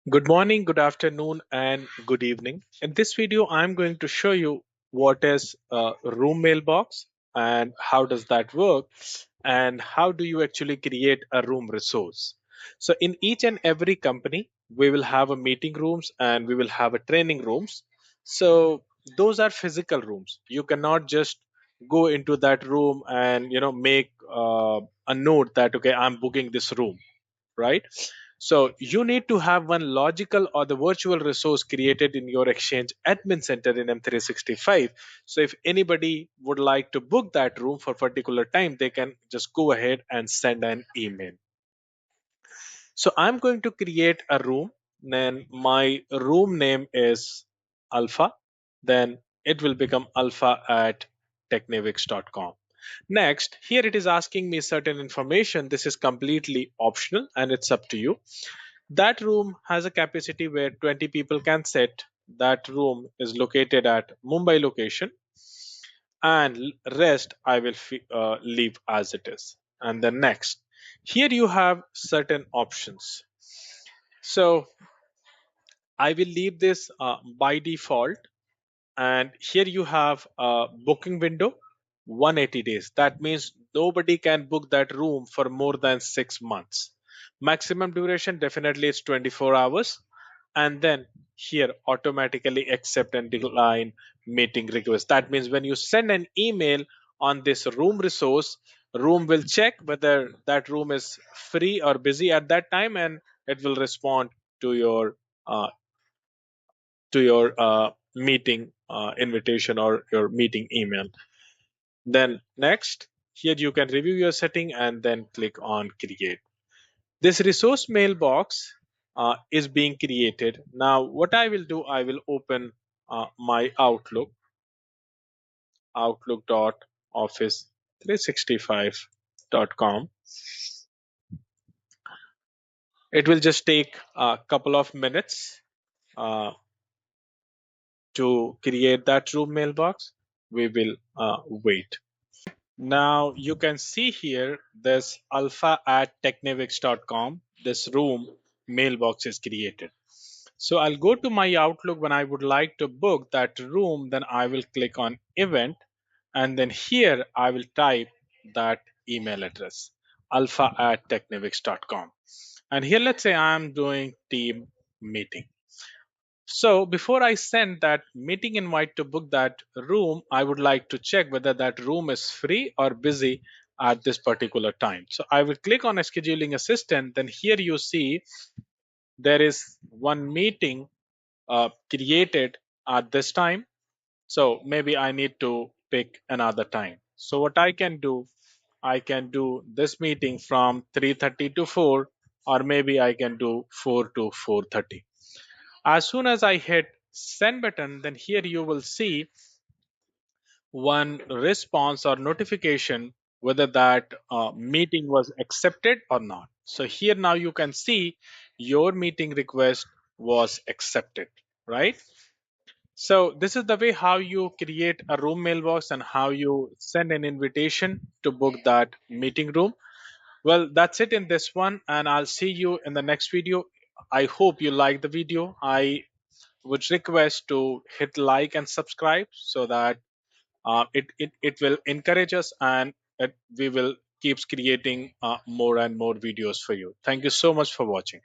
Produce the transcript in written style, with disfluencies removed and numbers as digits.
Good morning, good afternoon, and good evening. In this video, I'm going to show you what is a room mailbox and how does that work and how do you actually create a room resource. So in each and every company, we will have a meeting rooms and we will have a training rooms. So those are physical rooms. You cannot just go into that room and make a note that okay, I'm booking this room, right? So you need to have one logical or the virtual resource created in your Exchange admin center in M365. So if anybody would like to book that room for particular time, they can just go ahead and send an email. So I'm going to create a room. Then my room name is Alpha. Then it will become alpha at technavix.com. Next, here it is asking me certain information. This is completely optional and it's up to you. That room has a capacity where 20 people can sit. That room is located at Mumbai location, and rest I will leave as it is. And then next, here you have certain options. So I will leave this by default, and here you have a booking window 180 days. That means nobody can book that room for more than 6 months. Maximum duration definitely is 24 hours. And then here automatically accept and decline meeting request. That means when you send an email on this room resource, room will check whether that room is free or busy at that time, and it will respond to uh, your meeting invitation or your meeting email. Then next, here you can review your setting and then click on create. This resource mailbox is being created. Now what I will do, I will open my outlook.office365.com. It will just take a couple of minutes uh, to create that room mailbox. We will wait. Now you can see here this alpha at technavix.com. This room mailbox is created. So I'll go to my Outlook when I would like to book that room. Then I will click on event, and then here I will type that email address alpha at technavix.com. And here let's say I'm doing team meeting. So before I send that meeting invite to book that room, I would like to check whether that room is free or busy at this particular time. So I will click on a scheduling assistant. Then here you see there is one meeting created at this time. So maybe I need to pick another time. So what I can do, I can do this meeting from 3:30 to 4, or maybe I can do 4 to 4:30. As soon as I hit send button, then here you will see one response or notification whether that meeting was accepted or not. So here now you can see your meeting request was accepted, right? So this is the way how you create a room mailbox and how you send an invitation to book that meeting room. Well, that's it in this one, and I'll see you in the next video. I hope you like the video. I would request to hit like and subscribe so that it will encourage us, and we will keeps creating more and more videos for you. Thank you so much for watching.